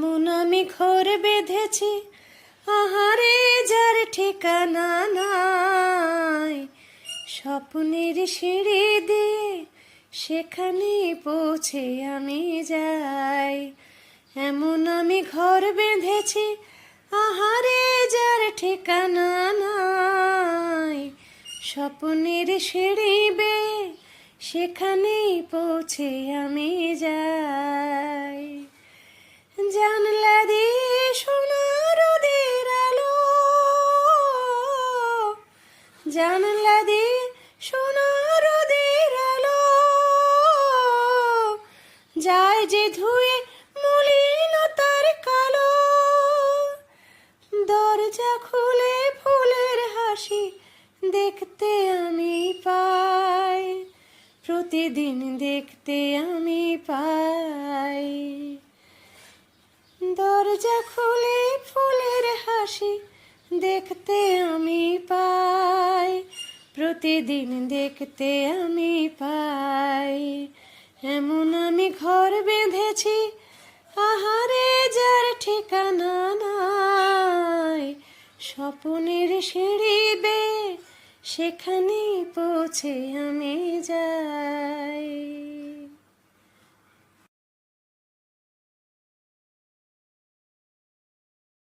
এমন আমি ঘর বেঁধেছি, আহারে যার ঠিকানা নাই। স্বপ্নের সিঁড়ি দিয়ে সেখানে পৌঁছে আমি যাই। এমন আমি ঘর বেঁধেছি, আহারে যার ঠিকানা নাই। স্বপ্নের সিঁড়ি বেয়ে সেখানেই পৌঁছে আমি যাই। জানলা দিয়ে সোনা রোদের আলো, জানলা দিয়ে সোনা রোদের আলো, যায় যে ধুয়ে মলিনতার কালো। দরজা খুলে ফুলের হাসি দেখতে আমি পাই, প্রতিদিন দেখতে আমি পাই। দরজা খুলে ফুলের হাসি দেখতে আমি পাই, প্রতিদিন দেখতে আমি পাই। এমন আমি ঘর বেঁধেছি, আহারে যার ঠিকানা নাই। স্বপ্নের সিঁড়ি বেয়ে সেখানে পৌঁছে আমি যাই।